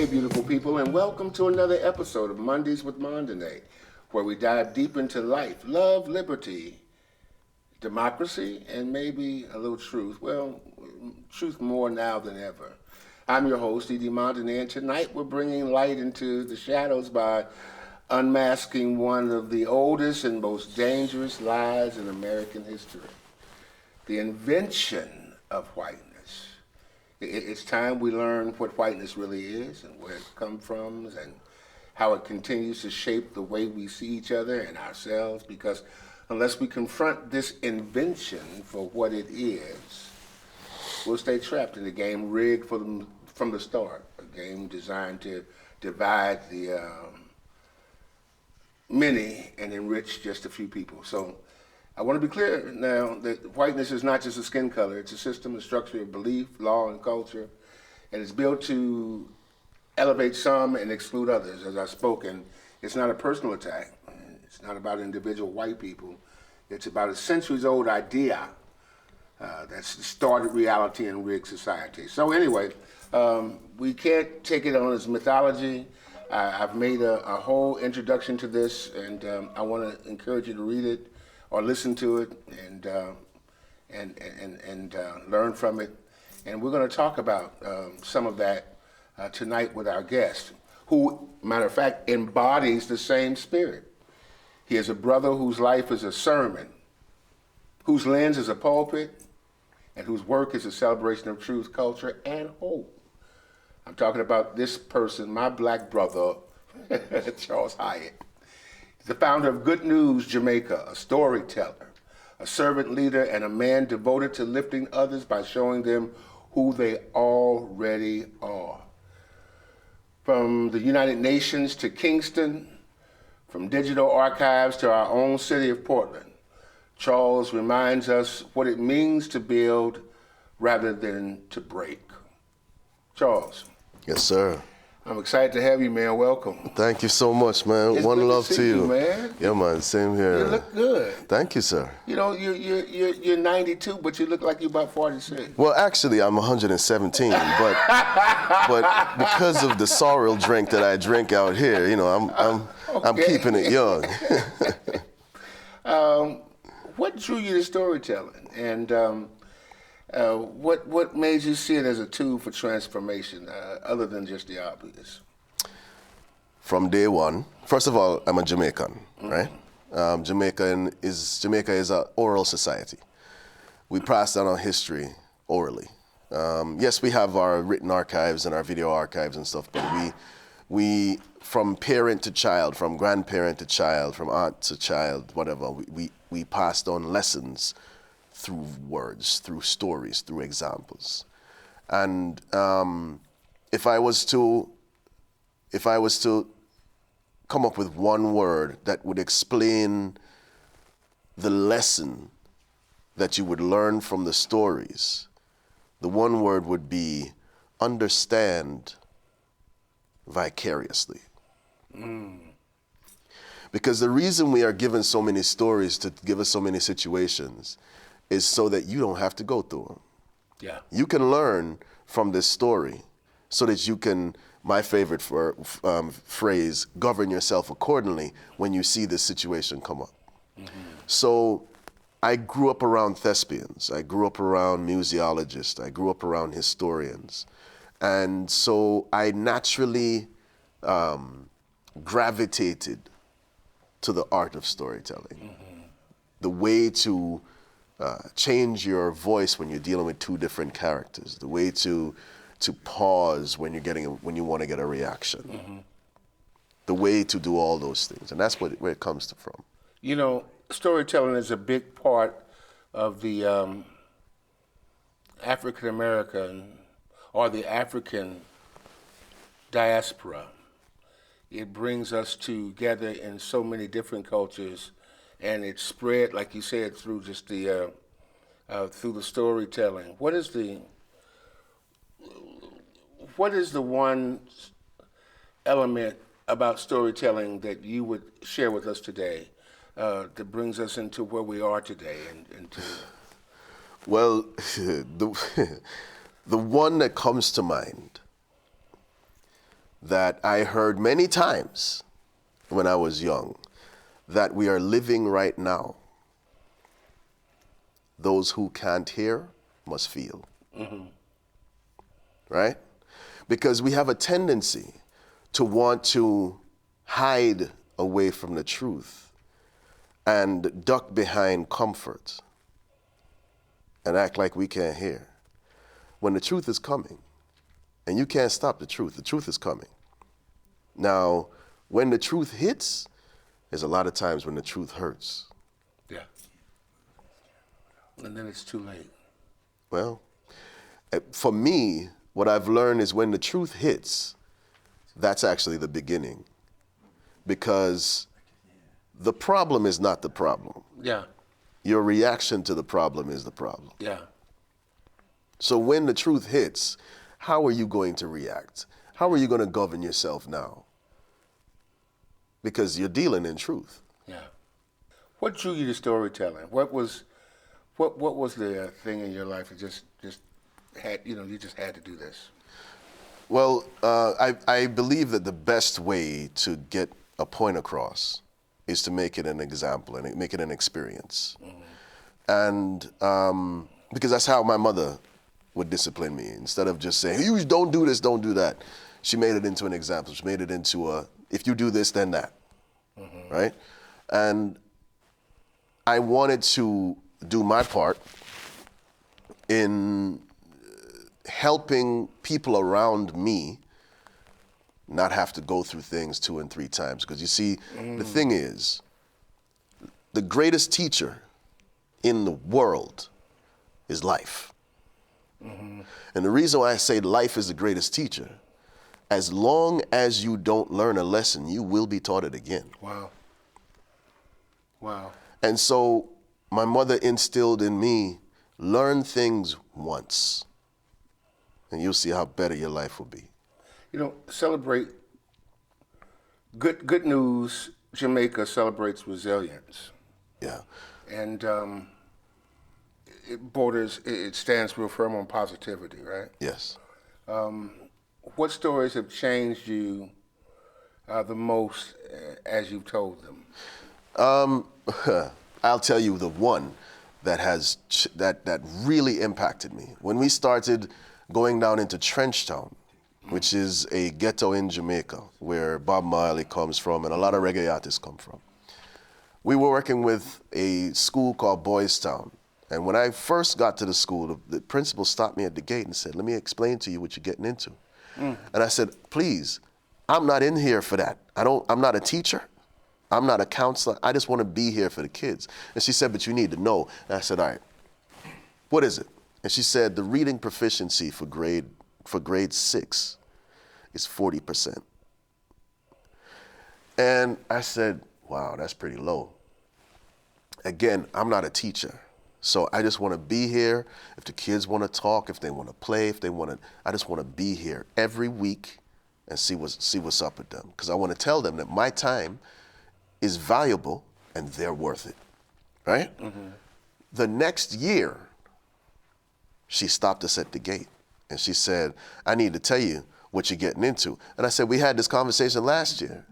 Hey, beautiful people, and welcome to another episode of Mondays with Mondane, where we dive deep into life, love, liberty, democracy, and maybe a little truth. Well, truth more now than ever. I'm your host, Edie Mondane, and tonight we're bringing light into the shadows by unmasking one of the oldest and most dangerous lies in American history, the invention of whiteness. It's time we learn what whiteness really is and where it comes from and how it continues to shape the way we see each other and ourselves, because unless we confront this invention for what it is, we'll stay trapped in a game rigged from the start, a game designed to divide the many and enrich just a few people. So I want to be clear now that whiteness is not just a skin color. It's a system, a structure of belief, law, and culture, and it's built to elevate some and exclude others. As I've spoken, it's not a personal attack. It's not about individual white people. It's about a centuries-old idea that's distorted reality and rigged society. So anyway, we can't take it on as mythology. I've made a whole introduction to this, and I want to encourage you to read it or listen to it and learn from it. And we're going to talk about some of that tonight with our guest, who, matter of fact, embodies the same spirit. He is a brother whose life is a sermon, whose lens is a pulpit, and whose work is a celebration of truth, culture, and hope. I'm talking about this person, my black brother, Charles Hyatt. He's the founder of Good News Jamaica, a storyteller, a servant leader, and a man devoted to lifting others by showing them who they already are. From the United Nations to Kingston, from digital archives to our own city of Portland, Charles reminds us what it means to build rather than to break. Charles. Yes, sir. I'm excited to have you, man. Welcome. Thank you so much, man. It's One good love to to see you. Man. Yeah, man. Same here. You look good. Thank you, sir. You know, you're 92, but you look like you're about 46. Well, actually, I'm 117, but because of the sorrel drink that I drink out here, you know, I'm keeping it young. What drew you to storytelling, and what made you see it as a tool for transformation, other than just the obvious? From day one, first of all, I'm a Jamaican, right? Jamaica is an oral society. We pass down our history orally. Yes, we have our written archives and our video archives and stuff, but we from parent to child, from grandparent to child, from aunt to child, whatever, we pass on lessons through words, through stories, through examples. And if I was to come up with one word that would explain the lesson that you would learn from the stories, the one word would be understand vicariously. Because the reason we are given so many stories to give us so many situations is so that you don't have to go through them. Yeah. You can learn from this story so that you can, my favorite phrase, govern yourself accordingly when you see this situation come up. Mm-hmm. So I grew up around thespians. I grew up around museologists. I grew up around historians. And so I naturally gravitated to the art of storytelling. Mm-hmm. The way to change your voice when you're dealing with two different characters. The way to pause when you want to get a reaction. Mm-hmm. The way to do all those things, and that's where it comes from. You know, storytelling is a big part of the African American or the African diaspora. It brings us together in so many different cultures, and it's spread, like you said, through just the through the storytelling. What is the one element about storytelling that you would share with us today that brings us into where we are today? Well, the one that comes to mind that I heard many times when I was young, that we are living right now. Those who can't hear must feel. Right? Because we have a tendency to want to hide away from the truth and duck behind comfort and act like we can't hear. When the truth is coming, and you can't stop the truth is coming. Now, when the truth hits, there's a lot of times when the truth hurts. Yeah. And then it's too late. Well, for me, what I've learned is when the truth hits, that's actually the beginning. Because the problem is not the problem. Yeah. Your reaction to the problem is the problem. Yeah. So when the truth hits, how are you going to react? How are you going to govern yourself now? Because you're dealing in truth. Yeah. What drew you to storytelling? What was the thing in your life that just had, you just had to do this? Well, I believe that the best way to get a point across is to make it an example and make it an experience. And because that's how my mother would discipline me. Instead of just saying, you don't do this, don't do that. She made it into an example. She made it into if you do this, then that, right? And I wanted to do my part in helping people around me not have to go through things 2 and 3 times. Because you see, the thing is, the greatest teacher in the world is life. And the reason why I say life is the greatest teacher, as long as you don't learn a lesson, you will be taught it again. Wow. Wow. And so my mother instilled in me, learn things once, and you'll see how better your life will be. Celebrate. Good news. Jamaica celebrates resilience. Yeah. And it stands real firm on positivity, right? Yes. What stories have changed you the most as you've told them? I'll tell you the one that has that really impacted me. When we started going down into Trenchtown, which is a ghetto in Jamaica, where Bob Marley comes from and a lot of reggae artists come from. We were working with a school called Boys Town. And when I first got to the school, the principal stopped me at the gate and said, let me explain to you what you're getting into. And I said, please, I'm not in here for that. I'm not a teacher. I'm not a counselor. I just want to be here for the kids. And she said, but you need to know. And I said, all right, what is it? And she said, the reading proficiency for grade 6 is 40%. And I said, wow, that's pretty low. Again, I'm not a teacher. So I just want to be here. If the kids want to talk, if they want to play, I just want to be here every week and see what's up with them. Because I want to tell them that my time is valuable and they're worth it, right? The next year, she stopped us at the gate and she said, I need to tell you what you're getting into. And I said, we had this conversation last year.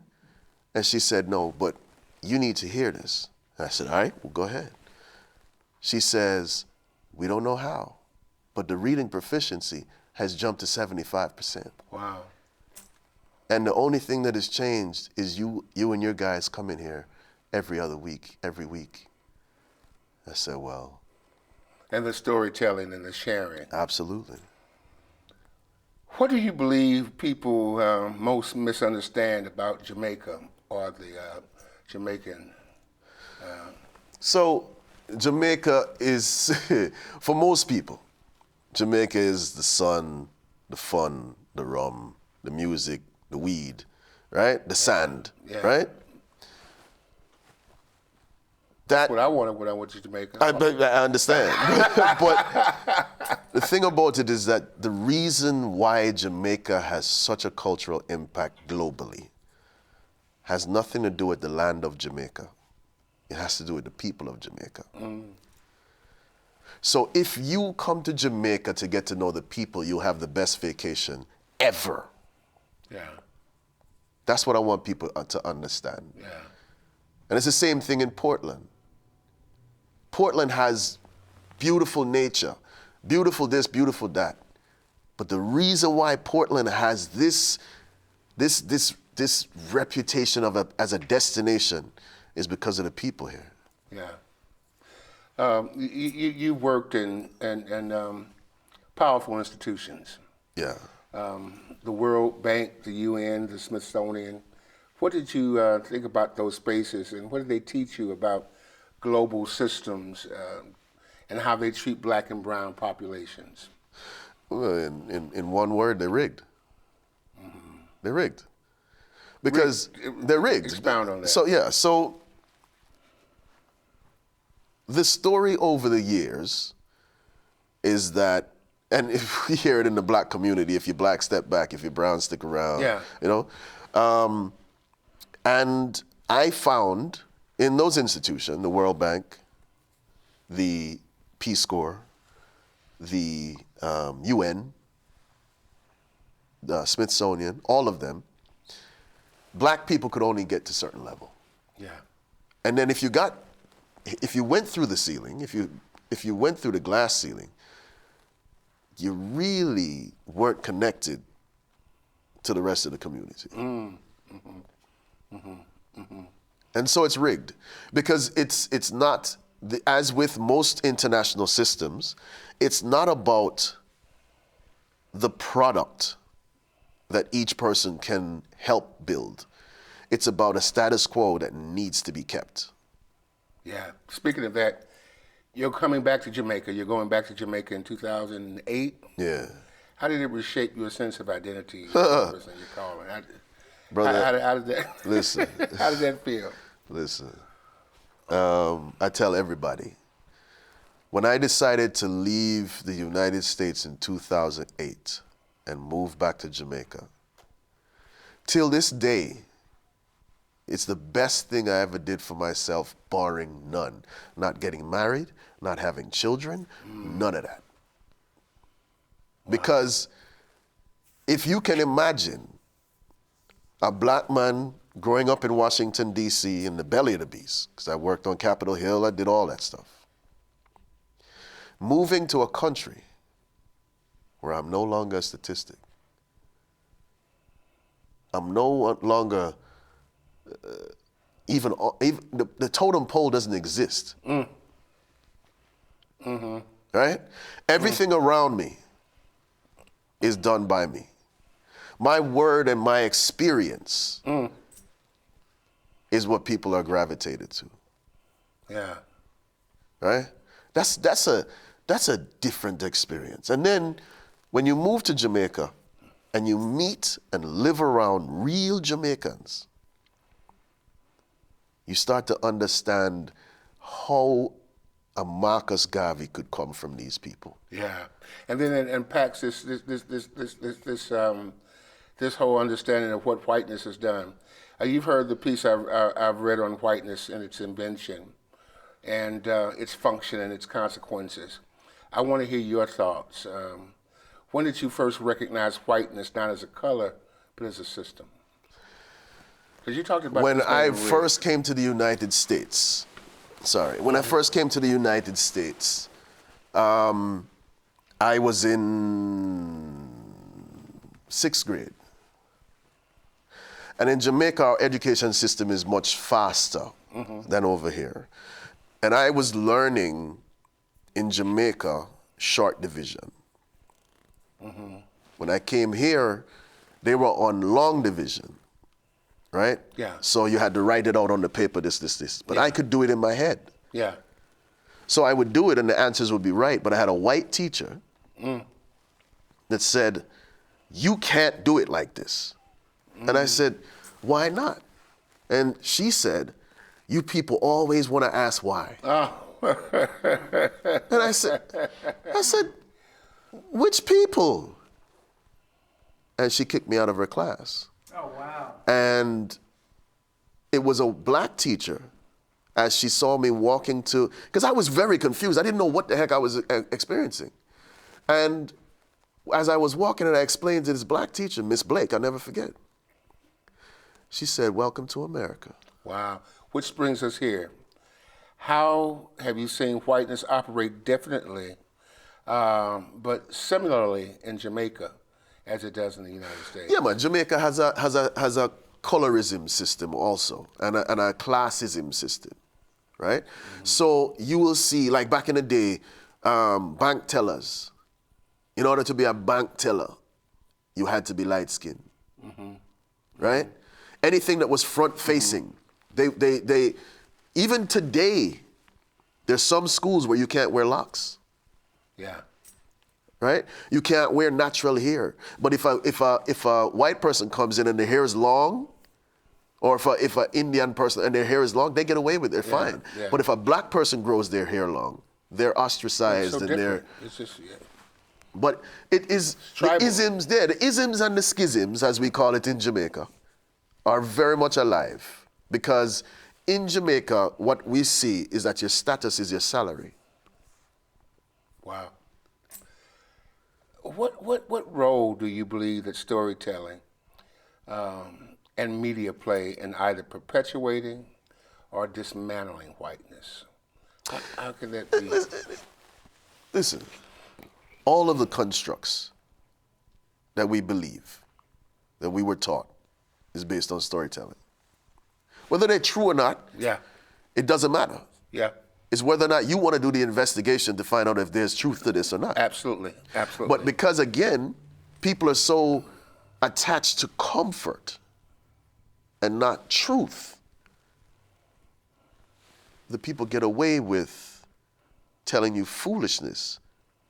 And she said, no, but you need to hear this. And I said, all right, well, go ahead. She says, we don't know how, but the reading proficiency has jumped to 75%. Wow. And the only thing that has changed is you and your guys come in here every week. I said, well. And the storytelling and the sharing. Absolutely. What do you believe people most misunderstand about Jamaica or the Jamaican? So Jamaica is, for most people, Jamaica is the sun, the fun, the rum, the music, the weed, right? The sand, right? That's what I wanted when I went to Jamaica. I understand. But the thing about it is that the reason why Jamaica has such a cultural impact globally has nothing to do with the land of Jamaica. It has to do with the people of Jamaica. So if you come to Jamaica to get to know the people, you'll have the best vacation ever. Yeah. That's what I want people to understand. Yeah. And it's the same thing in Portland. Portland has beautiful nature, beautiful this, beautiful that. But the reason why Portland has this reputation as a destination is because of the people here. Yeah. You worked in powerful institutions. Yeah. The World Bank, the UN, the Smithsonian. What did you think about those spaces, and what did they teach you about global systems and how they treat black and brown populations? Well, in one word, they're rigged. Mm-hmm. They're rigged. Because they're rigged. Expound on that. So the story over the years is that, and if we hear it in the black community, if you're black, step back. If you're brown, stick around. Yeah. You know? And I found in those institutions, the World Bank, the Peace Corps, the UN, the Smithsonian, all of them, black people could only get to a certain level. Yeah. And then if you went through the ceiling, if you went through the glass ceiling, you really weren't connected to the rest of the community. And so it's rigged because it's not, as with most international systems, it's not about the product that each person can help build. It's about a status quo that needs to be kept. Yeah. Speaking of that, you're coming back to Jamaica. You're going back to Jamaica in 2008. Yeah. How did it reshape your sense of identity? The person you're calling. Brother, how did that? listen. How did that feel? Listen. I tell everybody, when I decided to leave the United States in 2008 and move back to Jamaica, till this day, it's the best thing I ever did for myself, barring none. Not getting married, not having children, none of that. Because if you can imagine a black man growing up in Washington, D.C. in the belly of the beast, because I worked on Capitol Hill, I did all that stuff. Moving to a country where I'm no longer a statistic. I'm no longer even the totem pole doesn't exist. Right? Everything around me is done by me. My word and my experience is what people are gravitated to. Yeah. Right? That's a different experience. And then when you move to Jamaica and you meet and live around real Jamaicans, you start to understand how a Marcus Garvey could come from these people. Yeah, and then it impacts this whole understanding of what whiteness has done. You've heard the piece I've read on whiteness and its invention, and its function and its consequences. I want to hear your thoughts. When did you first recognize whiteness not as a color, but as a system? Because you talked about when I first came to the United States. When I first came to the United States, I was in 6th grade. And in Jamaica, our education system is much faster than over here. And I was learning in Jamaica short division. When I came here, they were on long division, right? Yeah. So you had to write it out on the paper, this. But I could do it in my head. Yeah. So I would do it and the answers would be right. But I had a white teacher that said, you can't do it like this. And I said, why not? And she said, you people always want to ask why. Oh. And I said, which people? And she kicked me out of her class. Oh, wow. And it was a black teacher, as she saw me walking to, because I was very confused. I didn't know what the heck I was experiencing. And as I was walking and I explained to this black teacher, Miss Blake, I'll never forget. She said, "Welcome to America." Wow. Which brings us here. How have you seen whiteness operate differently, but similarly in Jamaica as it does in the United States? Yeah, man. Jamaica has a colorism system also, and a classism system, right? So you will see, like back in the day, bank tellers. In order to be a bank teller, you had to be light skinned, right? Anything that was front facing, they even today, there's some schools where you can't wear locks. Yeah. Right? You can't wear natural hair. But if a white person comes in and their hair is long, or if an Indian person and their hair is long, they get away with it. They're fine. Yeah. But if a black person grows their hair long, they're ostracized It's so and different. It's just, yeah. But it is the tribal. isms there. The isms and the schisms, as we call it in Jamaica, are very much alive. Because in Jamaica, what we see is that your status is your salary. Wow. What role do you believe that storytelling and media play in either perpetuating or dismantling whiteness? How can that be? Listen, all of the constructs that we believe, that we were taught, is based on storytelling. Whether they're true or not, Yeah. it doesn't matter. Yeah. It's whether or not you want to do the investigation to find out if there's truth to this or not. Absolutely. Absolutely. But because, again, people are so attached to comfort and not truth, the people get away with telling you foolishness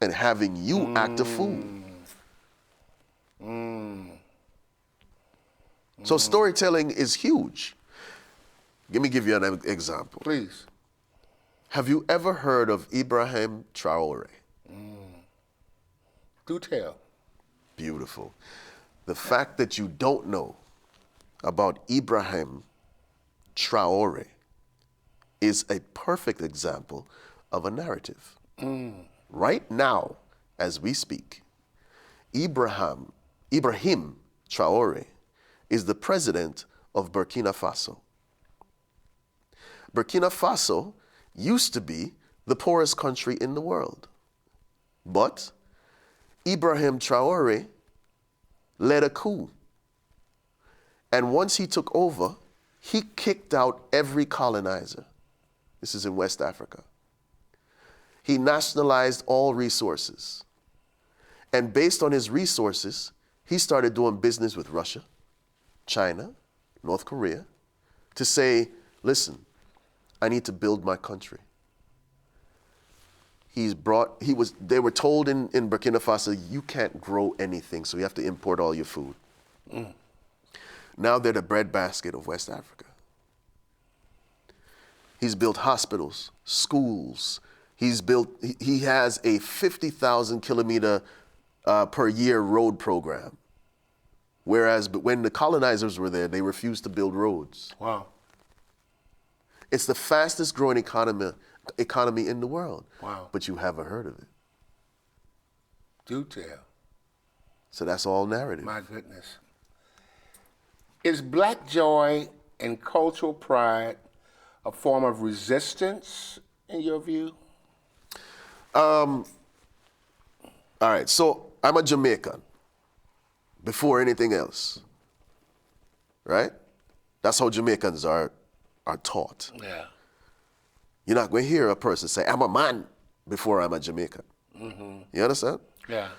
and having you act a fool. So storytelling is huge. Let me give you an example. Please. Have you ever heard of Ibrahim Traore? Do tell. Beautiful. The fact that you don't know about Ibrahim Traore is a perfect example of a narrative. Right now, as we speak, Ibrahim Traore is the president of Burkina Faso. Burkina Faso used to be the poorest country in the world. But Ibrahim Traore led a coup. And once he took over, he kicked out every colonizer. This is in West Africa. He nationalized all resources. And based on his resources, he started doing business with Russia, China, North Korea, to say, listen, I need to build my country. They were told in Burkina Faso, you can't grow anything, so you have to import all your food. Now they're the breadbasket of West Africa. He's built hospitals, schools. He has a 50,000 kilometer per year road program. Whereas when the colonizers were there, they refused to build roads. Wow. It's the fastest growing economy in the world. Wow. But you haven't heard of it. Do tell. So that's all narrative. My goodness. Is black joy and cultural pride a form of resistance in your view? All right, so I'm a Jamaican before anything else, right? That's how Jamaicans are taught. Yeah. You're not going to hear a person say, I'm a man before I'm a Jamaican. You understand? Yeah.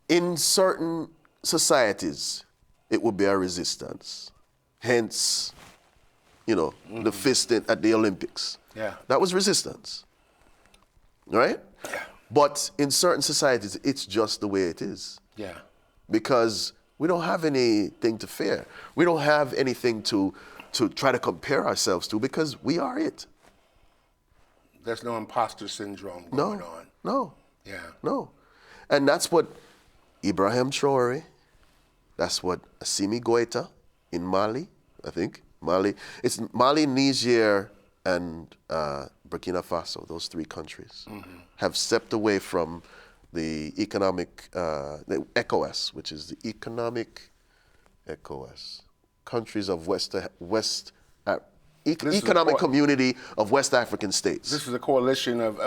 In certain societies, it would be a resistance. Hence, the fist at the Olympics. Yeah. That was resistance, right? Yeah. But in certain societies, it's just the way it is. Yeah. Because we don't have anything to fear. We don't have anything to try to compare ourselves to because we are it. There's no imposter syndrome going on. No. Yeah. No. And that's what Ibrahim Traore, that's what Assimi Goïta in Mali, I think. It's Mali, Niger, and Burkina Faso, those three countries, have stepped away from the economic, the ECOWAS, which is the ECOWAS, countries of Economic Community of West African States. This is a coalition of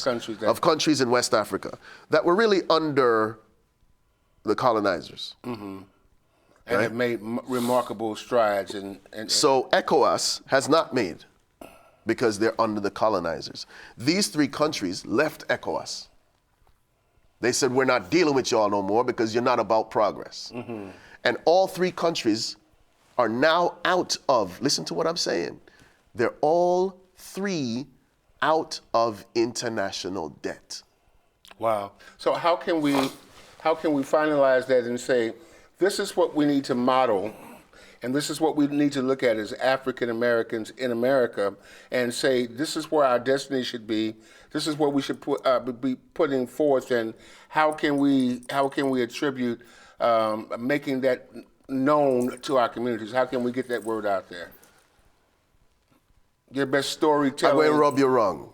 countries. Of countries in West Africa that were really under the colonizers. Mm-hmm. And have made remarkable strides. So ECOWAS has not made, because they're under the colonizers. These 3 countries left ECOWAS. They said, we're not dealing with y'all no more because you're not about progress. Mm-hmm. And all 3 countries are now out of, listen to what I'm saying, they're all 3 out of international debt. Wow. So how can we finalize that and say, this is what we need to model, and this is what we need to look at as African Americans in America, and say this is where our destiny should be. This is what we should be putting forth, and how can we attribute making that known to our communities? How can we get that word out there? Your best storytelling. I'm going to rub you wrong.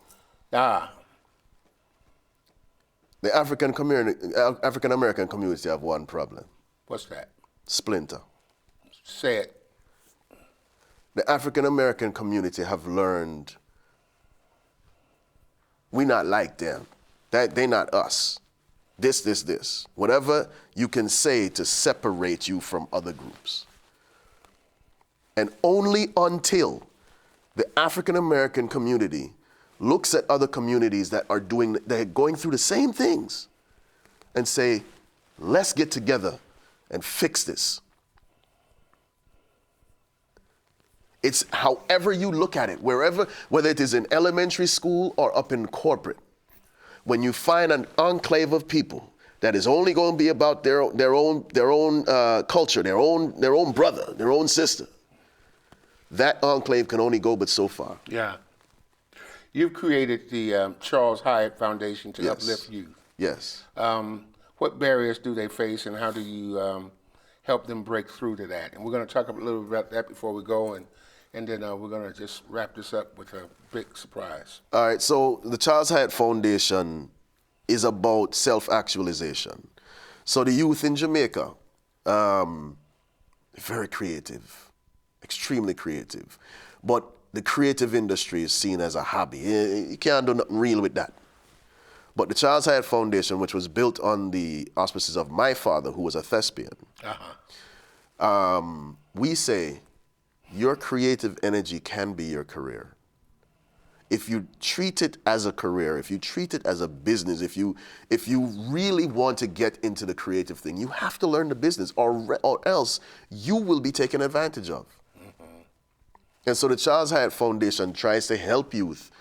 Ah. The African American community have one problem. What's that? Splinter. Say it. The African American community have learned we not like them. They not us. This. Whatever you can say to separate you from other groups. And only until the African American community looks at other communities that are going through the same things and say, let's get together and fix this. It's however you look at it, whether it is in elementary school or up in corporate. When you find an enclave of people that is only going to be about their own culture, their own brother, their own sister, that enclave can only go but so far. Yeah. You've created the Charles Hyatt Foundation to uplift youth. Yes. What barriers do they face, and how do you help them break through to that? And we're going to talk a little bit about that before we go, and then we're going to just wrap this up with a big surprise. All right, so the Charles Hyatt Foundation is about self-actualization. So the youth in Jamaica, very creative, extremely creative. But the creative industry is seen as a hobby. You can't do nothing real with that. But the Charles Hyatt Foundation, which was built on the auspices of my father, who was a thespian, we say your creative energy can be your career. If you treat it as a career, if you treat it as a business, if you really want to get into the creative thing, you have to learn the business, or else you will be taken advantage of. Mm-hmm. And so the Charles Hyatt Foundation tries to help youth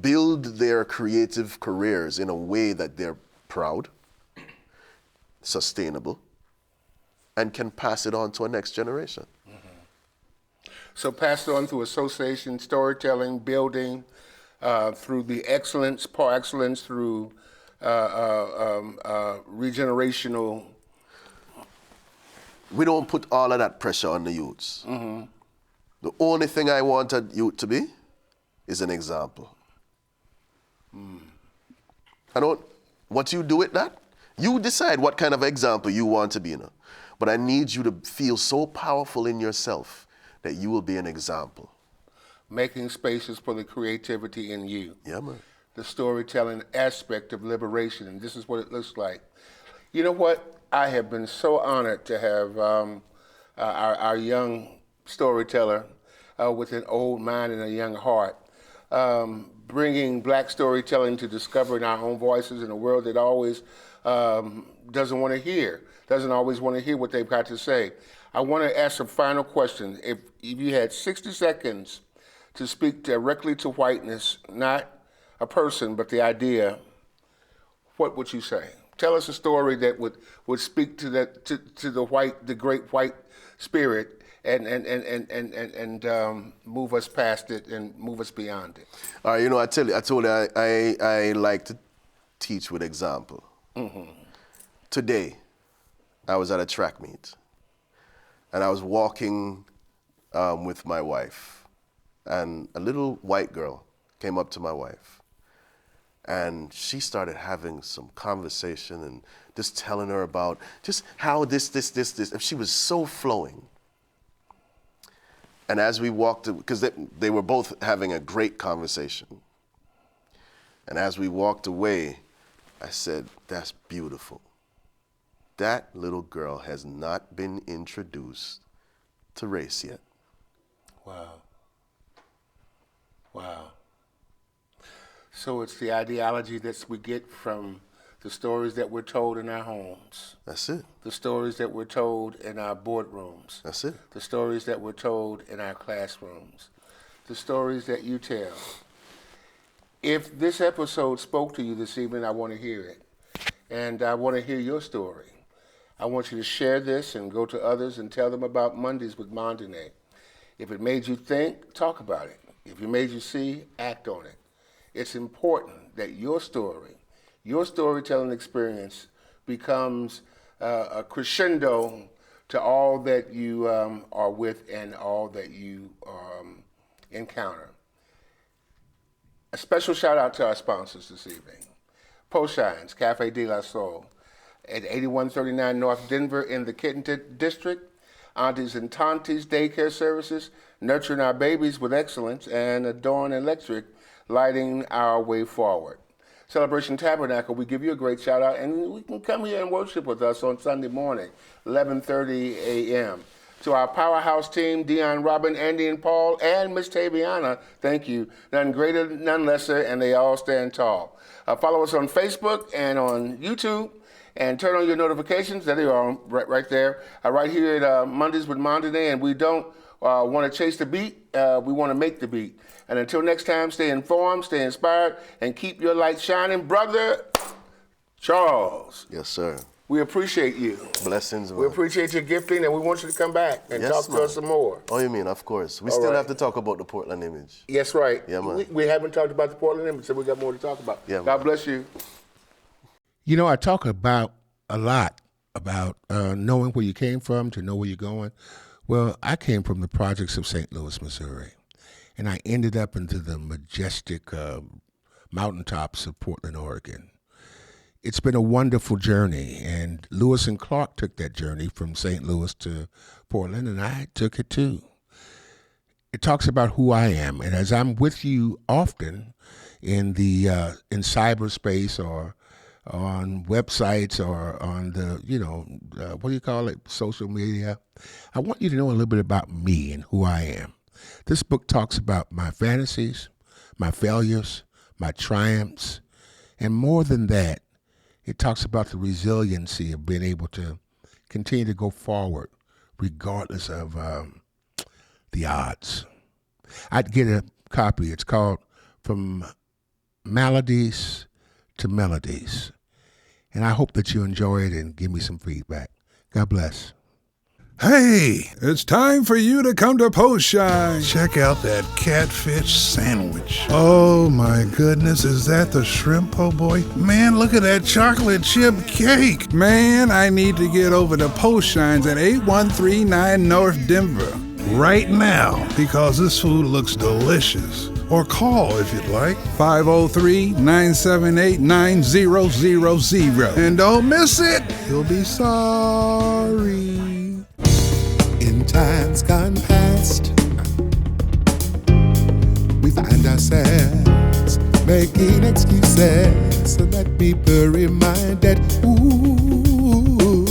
build their creative careers in a way that they're proud, sustainable, and can pass it on to a next generation. Mm-hmm. So pass it on through association, storytelling, building, through the excellence, par excellence, through regenerational. We don't put all of that pressure on the youths. Mm-hmm. The only thing I want a youth to be is an example. What you do with that, you decide what kind of example you want to be. But I need you to feel so powerful in yourself that you will be an example. Making spaces for the creativity in you. Yeah, man. The storytelling aspect of liberation, and this is what it looks like. You know what? I have been so honored to have our young storyteller with an old mind and a young heart, bringing black storytelling to discovering our own voices in a world that always doesn't always want to hear what they've got to say. I want to ask a final question. If you had 60 seconds to speak directly to whiteness, not a person, but the idea, what would you say? Tell us a story that would speak to the great white spirit and move us past it and move us beyond it. All right, I told you I like to teach with example. Mm-hmm. Today, I was at a track meet, and I was walking with my wife, and a little white girl came up to my wife, And she started having some conversation and just telling her about just how this. And she was so flowing. And as we walked, because they were both having a great conversation. And as we walked away, I said, that's beautiful. That little girl has not been introduced to race yet. Wow. Wow. So it's the ideology that we get from the stories that we're told in our homes. That's it. The stories that we're told in our boardrooms. That's it. The stories that we're told in our classrooms. The stories that you tell. If this episode spoke to you this evening, I want to hear it. And I want to hear your story. I want you to share this and go to others and tell them about Mondays with Mondine. If it made you think, talk about it. If it made you see, act on it. It's important that your story, your storytelling experience becomes a crescendo to all that you are with and all that you encounter. A special shout out to our sponsors this evening. Poshines, Cafe de la Soul, at 8139 North Denver in the Kitten District. Aunties and Tanties Daycare Services, nurturing our babies with excellence, and Adorn Electric, lighting our way forward. Celebration Tabernacle, we give you a great shout out, and we can come here and worship with us on Sunday morning, 11:30 a.m. To our powerhouse team, Dion, Robin, Andy, and Paul, and Miss Taviana, thank you. None greater, none lesser, and they all stand tall. Follow us on Facebook and on YouTube, and turn on your notifications. There they are, right there. Right here at Mondays with Mondine, and we don't want to chase the beat. We want to make the beat. And until next time, stay informed, stay inspired, and keep your light shining. Brother Charles. Yes, sir. We appreciate you. Blessings, man. We appreciate your gifting, and we want you to come back and Yes, talk to man. us some more. Oh, you mean, of course. We All still right. have to talk about the Portland image. Yes, right. Yeah, man. We haven't talked about the Portland image, so we got more to talk about. Yeah, God man. bless you. You know, I talk about a lot about knowing where you came from to know where you're going. Well, I came from the projects of St. Louis, Missouri, and I ended up into the majestic mountaintops of Portland, Oregon. It's been a wonderful journey, and Lewis and Clark took that journey from St. Louis to Portland, and I took it too. It talks about who I am, and as I'm with you often in the in cyberspace or on websites or on the, what do you call it, social media, I want you to know a little bit about me and who I am. This book talks about my fantasies, my failures, my triumphs, and more than that, it talks about the resiliency of being able to continue to go forward regardless of the odds. I'd get a copy. It's called From Maladies to Melodies. And I hope that you enjoy it and give me some feedback. God bless. Hey, it's time for you to come to Post Shine. Check out that catfish sandwich. Oh my goodness, is that the shrimp po' boy? Man, look at that chocolate chip cake. Man, I need to get over to Post Shines at 8139 North Denver right now because this food looks delicious. Or call if you'd like, 503-978-9000. And don't miss it, you'll be sorry. In times gone past, we find ourselves making excuses so that people reminded, ooh,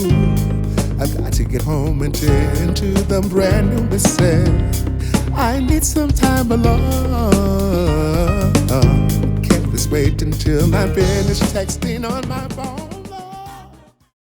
I've got to get home and tend to the brand new business. I need some time alone. Can't just wait until I'm finished texting on my phone.